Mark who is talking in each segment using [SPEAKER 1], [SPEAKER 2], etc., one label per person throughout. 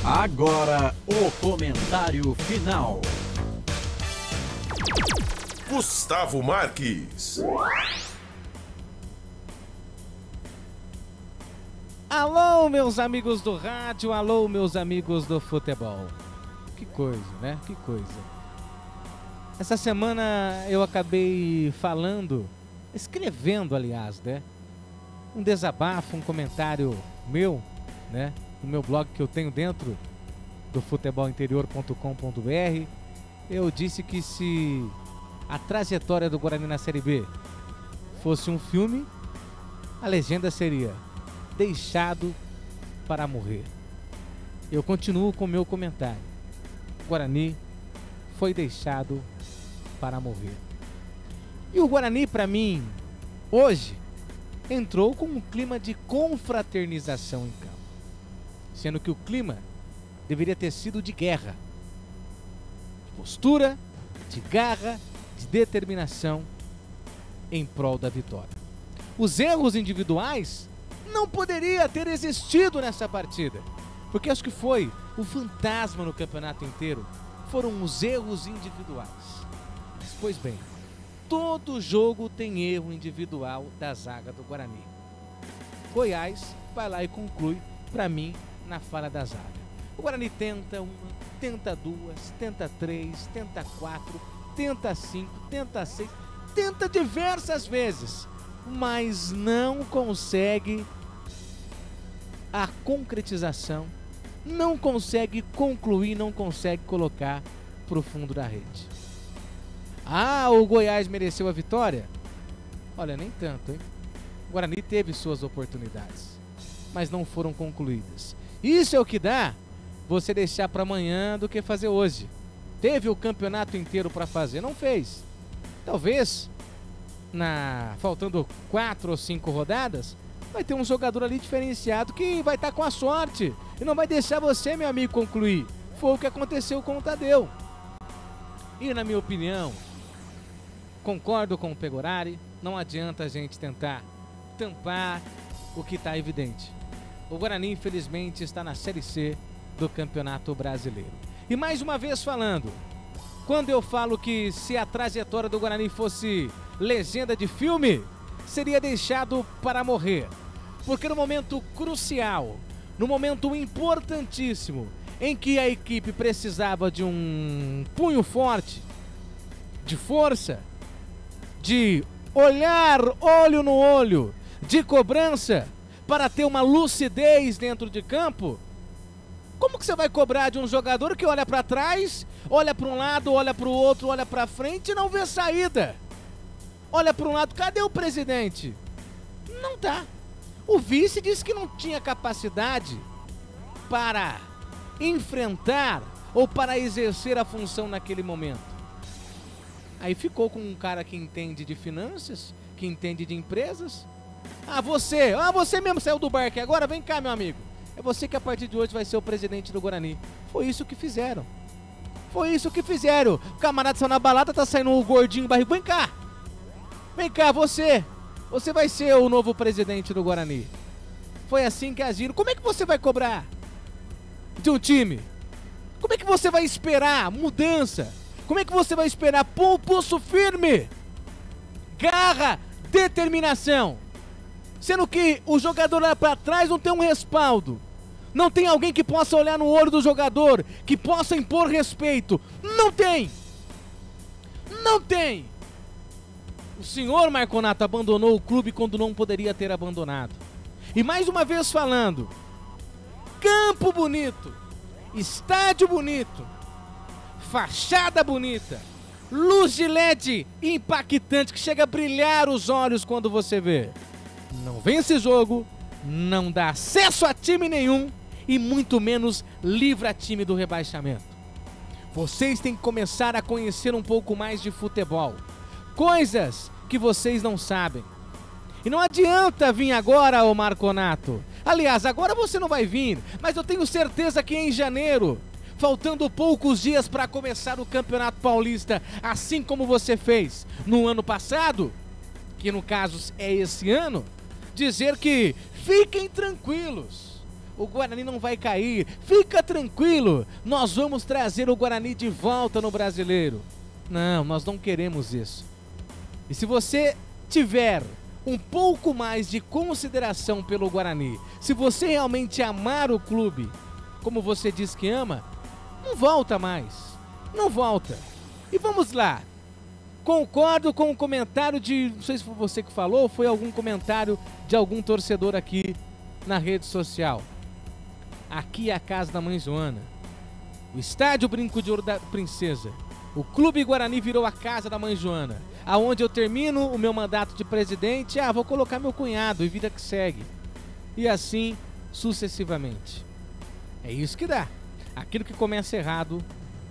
[SPEAKER 1] Agora o comentário final.
[SPEAKER 2] Gustavo Marques.
[SPEAKER 3] Alô, meus amigos do rádio, alô, meus amigos do futebol. Que coisa, né? Que coisa. Essa semana eu acabei escrevendo, aliás, né? Um desabafo, um comentário meu, né? No meu blog que eu tenho dentro do futebolinterior.com.br. Eu disse que se a trajetória do Guarani na Série B fosse um filme, a legenda seria Deixado para Morrer. Eu continuo com o meu comentário. O Guarani foi deixado para morrer. E o Guarani, para mim, hoje, entrou com um clima de confraternização em campo. Sendo que o clima deveria ter sido de guerra. De postura, de garra, de determinação em prol da vitória. Os erros individuais não poderia ter existido nessa partida, porque acho que foi o fantasma no campeonato inteiro, foram os erros individuais. Mas, pois bem, todo jogo tem erro individual da zaga do Guarani. Goiás vai lá e conclui, para mim, na falha da zaga. O Guarani tenta uma, tenta duas, tenta três, tenta quatro, tenta cinco, tenta seis, tenta diversas vezes, mas não consegue a concretização, não consegue concluir, não consegue colocar para o fundo da rede. Ah, o Goiás mereceu a vitória? Olha, nem tanto, hein? O Guarani teve suas oportunidades, mas não foram concluídas. Isso é o que dá você deixar para amanhã do que fazer hoje. Teve o campeonato inteiro para fazer, não fez. Talvez, faltando 4 ou 5 rodadas, vai ter um jogador ali diferenciado que vai estar com a sorte e não vai deixar você, meu amigo, concluir. Foi o que aconteceu com o Tadeu. E, na minha opinião, concordo com o Pegorari, não adianta a gente tentar tampar o que está evidente. O Guarani, infelizmente, está na Série C do Campeonato Brasileiro. E mais uma vez falando, quando eu falo que se a trajetória do Guarani fosse legenda de filme, seria deixado para morrer. Porque no momento crucial, no momento importantíssimo, em que a equipe precisava de um punho forte, de força, de olhar olho no olho, de cobrança, para ter uma lucidez dentro de campo, como que você vai cobrar de um jogador que olha para trás, olha para um lado, olha para o outro, olha para frente e não vê saída? Olha para um lado, cadê o presidente? Não tá. O vice disse que não tinha capacidade para enfrentar ou para exercer a função naquele momento. Aí ficou com um cara que entende de finanças, que entende de empresas. Você mesmo saiu do barco agora, vem cá, meu amigo. É você que a partir de hoje vai ser o presidente do Guarani. Foi isso que fizeram. Foi isso que fizeram. O camarada saiu na balada, tá saindo o gordinho barrigo. Vem cá. Vem cá, você vai ser o novo presidente do Guarani. Foi assim que agiram. Como é que você vai cobrar de um time? Como é que você vai esperar mudança? Como é que você vai esperar pulso firme? Garra, determinação. Sendo que o jogador lá para trás não tem um respaldo. Não tem alguém que possa olhar no olho do jogador, que possa impor respeito. Não tem. Não tem. O senhor Marconato abandonou o clube quando não poderia ter abandonado. E mais uma vez falando, campo bonito, estádio bonito, fachada bonita, luz de LED impactante que chega a brilhar os olhos quando você vê. Não vence jogo, não dá acesso a time nenhum e muito menos livra time do rebaixamento. Vocês têm que começar a conhecer um pouco mais de futebol. Coisas que vocês não sabem. E não adianta vir agora, ô Marconato. Aliás, agora você não vai vir, mas eu tenho certeza que em janeiro, faltando poucos dias para começar o Campeonato Paulista, assim como você fez no ano passado, que no caso é esse ano, dizer que fiquem tranquilos, O Guarani não vai cair. Fica tranquilo. Nós vamos trazer o Guarani de volta no Brasileiro. Não, nós não queremos isso. E se você tiver um pouco mais de consideração pelo Guarani, se você realmente amar o clube, como você diz que ama, não volta mais. Não volta. E vamos lá. Concordo com o comentário de, não sei se foi você que falou, ou foi algum comentário de algum torcedor aqui na rede social. Aqui é a casa da Mãe Joana. O estádio Brinco de Ouro da Princesa. O Clube Guarani virou a casa da Mãe Joana. Aonde eu termino o meu mandato de presidente, vou colocar meu cunhado e vida que segue. E assim sucessivamente. É isso que dá. Aquilo que começa errado,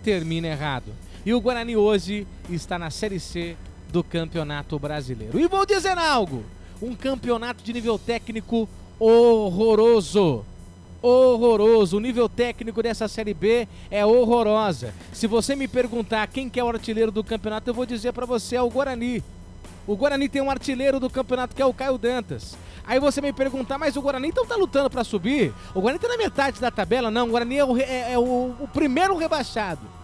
[SPEAKER 3] termina errado. E o Guarani hoje está na Série C do Campeonato Brasileiro. E vou dizer algo, um campeonato de nível técnico horroroso. Horroroso. O nível técnico dessa Série B é horrorosa. Se você me perguntar quem que é o artilheiro do campeonato, eu vou dizer pra você, é o Guarani. O Guarani tem um artilheiro do campeonato que é o Caio Dantas. Aí você me perguntar, mas o Guarani então tá lutando pra subir? O Guarani tá na metade da tabela? Não, o Guarani é o primeiro rebaixado.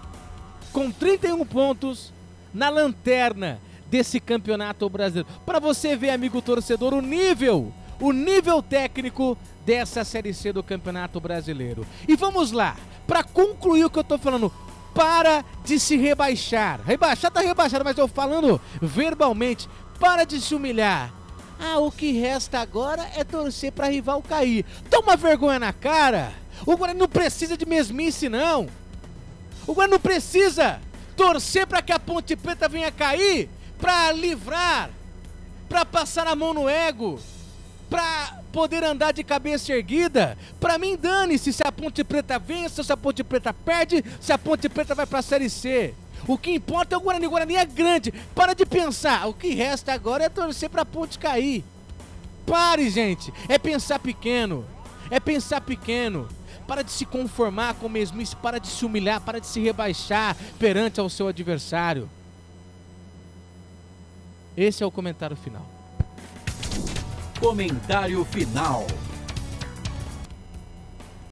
[SPEAKER 3] Com 31 pontos na lanterna desse campeonato brasileiro. Para você ver, amigo torcedor, o nível técnico dessa Série C do Campeonato Brasileiro. E vamos lá, para concluir o que eu tô falando, para de se rebaixar. Rebaixar tá rebaixado, mas eu falando verbalmente, para de se humilhar. O que resta agora é torcer para rival cair. Toma vergonha na cara. O Guarani não precisa de mesmice, não. O Guarani não precisa torcer para que a Ponte Preta venha cair, para livrar, para passar a mão no ego, para poder andar de cabeça erguida. Para mim, dane-se se a Ponte Preta vence, se a Ponte Preta perde, se a Ponte Preta vai para a Série C. O que importa é o Guarani. O Guarani é grande. Para de pensar. O que resta agora é torcer para a Ponte cair. Pare, gente. É pensar pequeno. É pensar pequeno. Para de se conformar com o mesmice, para de se humilhar, para de se rebaixar perante ao seu adversário. Esse é o comentário final.
[SPEAKER 1] Comentário final.